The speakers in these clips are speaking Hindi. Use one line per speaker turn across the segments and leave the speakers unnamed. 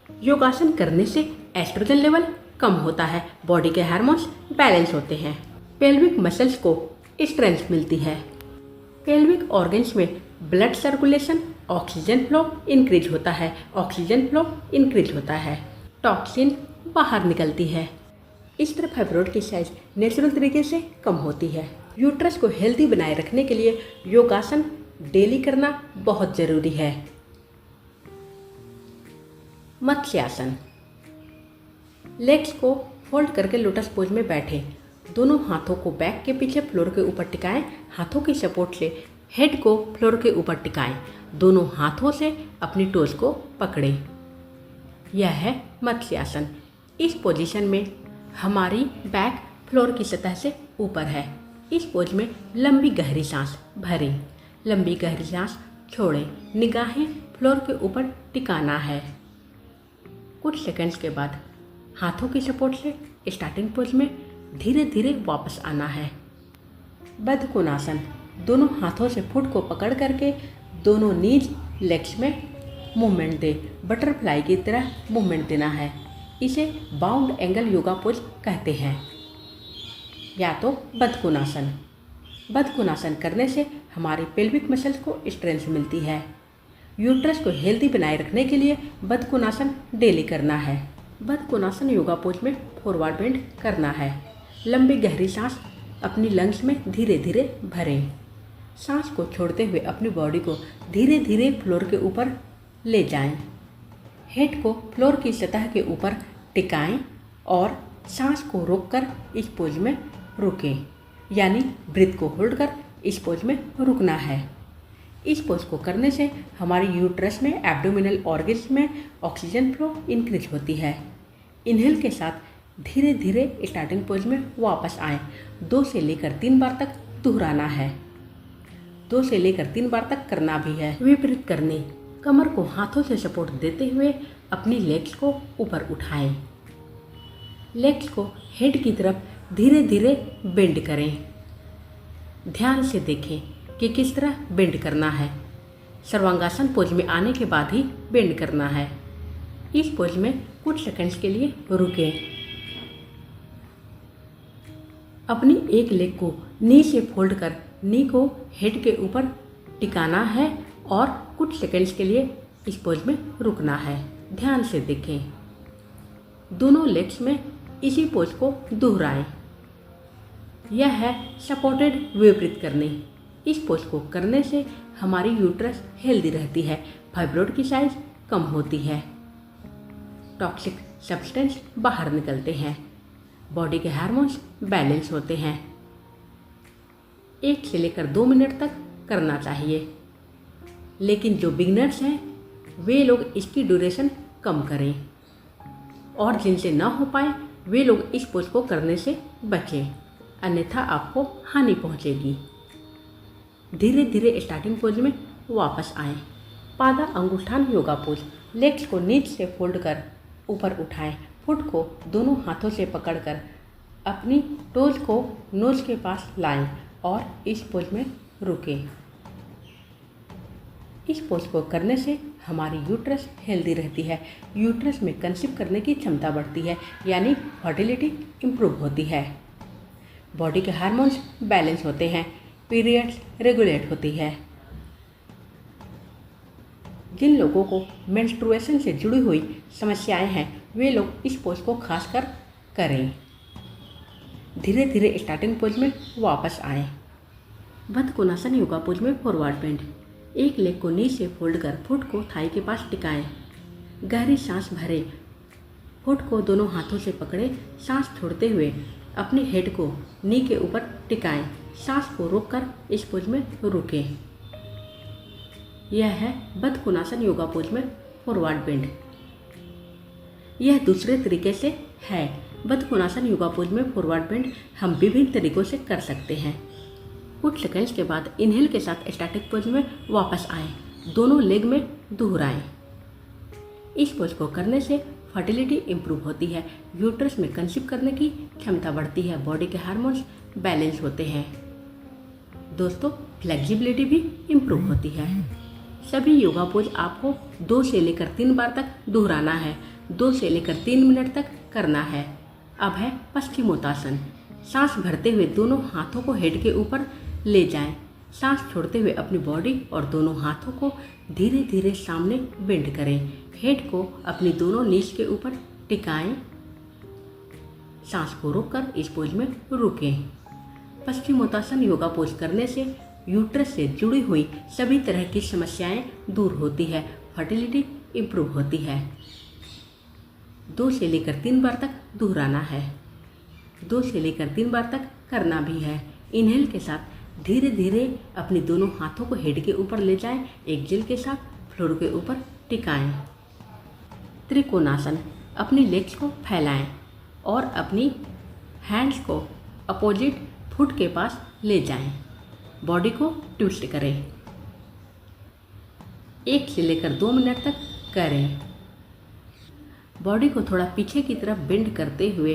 योगासन करने से एस्ट्रोजन लेवल कम होता है, बॉडी के हार्मोन्स बैलेंस होते हैं, पेल्विक मसल्स को स्ट्रेंथ मिलती है, पेल्विक ऑर्गन्स में blood circulation, oxygen flow increase होता है, टॉक्सिन बाहर निकलती है। इस तरह फाइब्रॉइड की साइज नेचुरल तरीके से कम होती है। यूट्रस को हेल्दी बनाए रखने के लिए योगासन डेली करना बहुत ज़रूरी है। मत्स्यासन। लेग्स को फोल्ड करके लोटस पोज में बैठे, दोनों हाथों को बैक के पीछे फ्लोर के ऊपर टिकाएं, हाथों की सपोर्ट से हेड को फ्लोर के ऊपर टिकाएं, दोनों हाथों से अपनी टोज को पकड़ें। यह है मत्स्यासन। इस पोजीशन में हमारी बैक फ्लोर की सतह से ऊपर है। इस पोज में लंबी गहरी सांस भरें, लंबी गहरी सांस छोड़ें, निगाहें फ्लोर के ऊपर टिकाना है। कुछ सेकंड्स के बाद हाथों की सपोर्ट से स्टार्टिंग पोज में धीरे धीरे वापस आना है। बद्ध कोणासन। दोनों हाथों से फुट को पकड़ करके दोनों नीज लेग्स में मूवमेंट दें, बटरफ्लाई की तरह मूवमेंट देना है। इसे बाउंड एंगल योगा पोज कहते हैं, या तो बद्ध कोणासन। बद्ध कोणासन करने से हमारे पेल्विक मसल्स को स्ट्रेंथ मिलती है। यूट्रस को हेल्दी बनाए रखने के लिए बद्ध कोणासन डेली करना है। बद्ध कोणासन योगा पोज में फॉरवर्ड बेंड करना है। लंबी गहरी सांस अपनी लंग्स में धीरे धीरे भरें। सांस को छोड़ते हुए अपनी बॉडी को धीरे धीरे फ्लोर के ऊपर ले जाएं। हेड को फ्लोर की सतह के ऊपर टिकाएं और सांस को रोककर इस पोज में रुकें, यानी ब्रीथ को होल्ड कर इस पोज में रुकना है। इस पोज को करने से हमारी यूट्रस में, एब्डोमिनल ऑर्गन्स में ऑक्सीजन फ्लो इंक्रीज होती है। इनहेल के साथ धीरे धीरे स्टार्टिंग पोज में वापस आएं। 2 से लेकर 3 बार तक दोहराना है। 2 से लेकर 3 बार तक करना भी है। विपरीत करने। कमर को हाथों से सपोर्ट देते हुए अपनी लेग्स को ऊपर उठाएं। लेग्स को हेड की तरफ धीरे धीरे बेंड करें। ध्यान से देखें कि किस तरह बेंड करना है। सर्वांगासन पोज में आने के बाद ही बेंड करना है। इस पोज में कुछ सेकंड्स के लिए रुकें। अपनी एक लेग को नी से फोल्ड कर नी को हेड के ऊपर टिकाना है और कुछ सेकंड्स के लिए इस पोज में रुकना है। ध्यान से देखें। दोनों लेग्स में इसी पोज को दोहराएं। यह है सपोर्टेड विपरीत करने। इस पोज को करने से हमारी यूट्रस हेल्दी रहती है, फाइब्रॉइड की साइज कम होती है, टॉक्सिक सब्सटेंस बाहर निकलते हैं, बॉडी के हार्मोन्स बैलेंस होते हैं। 1 से लेकर 2 मिनट तक करना चाहिए, लेकिन जो बिगिनर्स हैं वे लोग इसकी ड्यूरेशन कम करें और जिनसे ना हो पाए वे लोग इस पोज को करने से बचें, अन्यथा आपको हानि पहुंचेगी। धीरे धीरे स्टार्टिंग पोज में वापस आएं। पादा अंगुष्ठान योगा पोज। लेग्स को नीचे से फोल्ड कर ऊपर उठाएं। फुट को दोनों हाथों से पकड़कर अपनी टोज को नोज के पास लाएं और इस पोज में रुकें। इस पोज को करने से हमारी यूट्रस हेल्दी रहती है, यूट्रस में कंसीव करने की क्षमता बढ़ती है, यानी फर्टिलिटी इम्प्रूव होती है, बॉडी के हार्मोन्स बैलेंस होते हैं, पीरियड्स रेगुलेट होती है। जिन लोगों को मेंस्ट्रुएशन से जुड़ी हुई समस्याएं हैं वे लोग इस पोज को खासकर करें। धीरे धीरे स्टार्टिंग पोज में वापस आएं। बद्ध कोणासन योगा पोज में फॉरवर्ड बेंड। एक लेग को नी से फोल्ड कर फुट को थाई के पास टिकाएं। गहरी सांस भरें। फुट को दोनों हाथों से पकड़े, सांस छोड़ते हुए अपने हेड को नी के ऊपर टिकाएं। सांस को रोककर इस पोज में रुकें। यह है बद्ध कोणासन योगा पोज में फॉरवर्ड बेंड। यह दूसरे तरीके से है। बद्ध कोणासन योगा पोज में फॉरवर्ड बेंड हम विभिन्न तरीकों से कर सकते हैं। कुछ सेकंड्स के बाद इनहेल के साथ स्टैटिक पोज में वापस आएं। दोनों लेग में दोहराएं। इस पोज को करने से फर्टिलिटी इम्प्रूव होती है, यूट्रस में कंसीव करने की क्षमता बढ़ती है, बॉडी के हार्मोन्स बैलेंस होते हैं। दोस्तों, फ्लेक्सिबिलिटी भी इम्प्रूव होती है। सभी योगा पोज आपको 2 से लेकर 3 बार तक दोहराना है। 2 से लेकर 3 मिनट तक करना है। अब है पश्चिमोत्तासन। सांस भरते हुए दोनों हाथों को हेड के ऊपर ले जाएं। सांस छोड़ते हुए अपनी बॉडी और दोनों हाथों को धीरे धीरे सामने बेंड करें। हेड को अपनी दोनों नीज के ऊपर टिकाएं। सांस को रोककर इस पोज में रुकें। पश्चिमोत्तासन योगा पोज करने से यूट्रस से जुड़ी हुई सभी तरह की समस्याएं दूर होती है, फर्टिलिटी इम्प्रूव होती है। 2 से लेकर 3 बार तक दोहराना है। 2 से लेकर 3 बार तक करना भी है। इनहेल के साथ धीरे धीरे अपनी दोनों हाथों को हेड के ऊपर ले जाएं। एक्सहेल के साथ फ्लोर के ऊपर टिकाएं। त्रिकोणासन। अपनी लेग्स को फैलाएं और अपनी हैंड्स को अपोजिट फुट के पास ले जाएं। बॉडी को ट्विस्ट करें। 1 से लेकर 2 मिनट तक करें। बॉडी को थोड़ा पीछे की तरफ बेंड करते हुए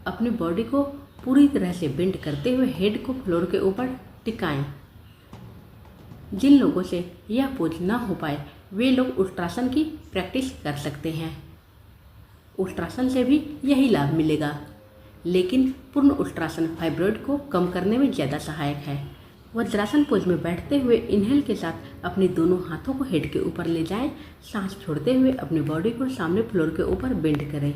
अपनी बॉडी को पूरी तरह से बेंड करते हुए हेड को फ्लोर के ऊपर टिकाएं। जिन लोगों से यह पोज ना हो पाए वे लोग उष्ट्रासन की प्रैक्टिस कर सकते हैं। उष्ट्रासन से भी यही लाभ मिलेगा, लेकिन पूर्ण उष्ट्रासन फाइब्रॉइड को कम करने में ज़्यादा सहायक है। वज्रासन पोज में बैठते हुए इनहेल के साथ अपने दोनों हाथों को हेड के ऊपर ले जाएं। सांस छोड़ते हुए अपनी बॉडी को सामने फ्लोर के ऊपर बेंड करें।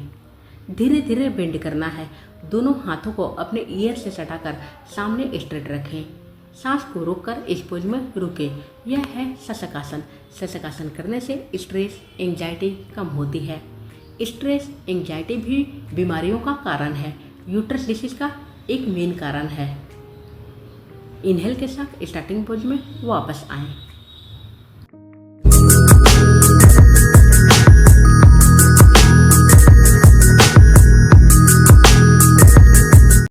धीरे धीरे बेंड करना है। दोनों हाथों को अपने ईयर से सटाकर सामने स्ट्रेट रखें। सांस को रोककर इस पोज में रुकें। यह है शशकासन। शशकासन करने से स्ट्रेस, एंजाइटी कम होती है। स्ट्रेस, एंजाइटी भी बीमारियों का कारण है। यूट्रस डिसीज का एक मेन कारण है। इनहेल के साथ स्टार्टिंग पोज में वापस आएं।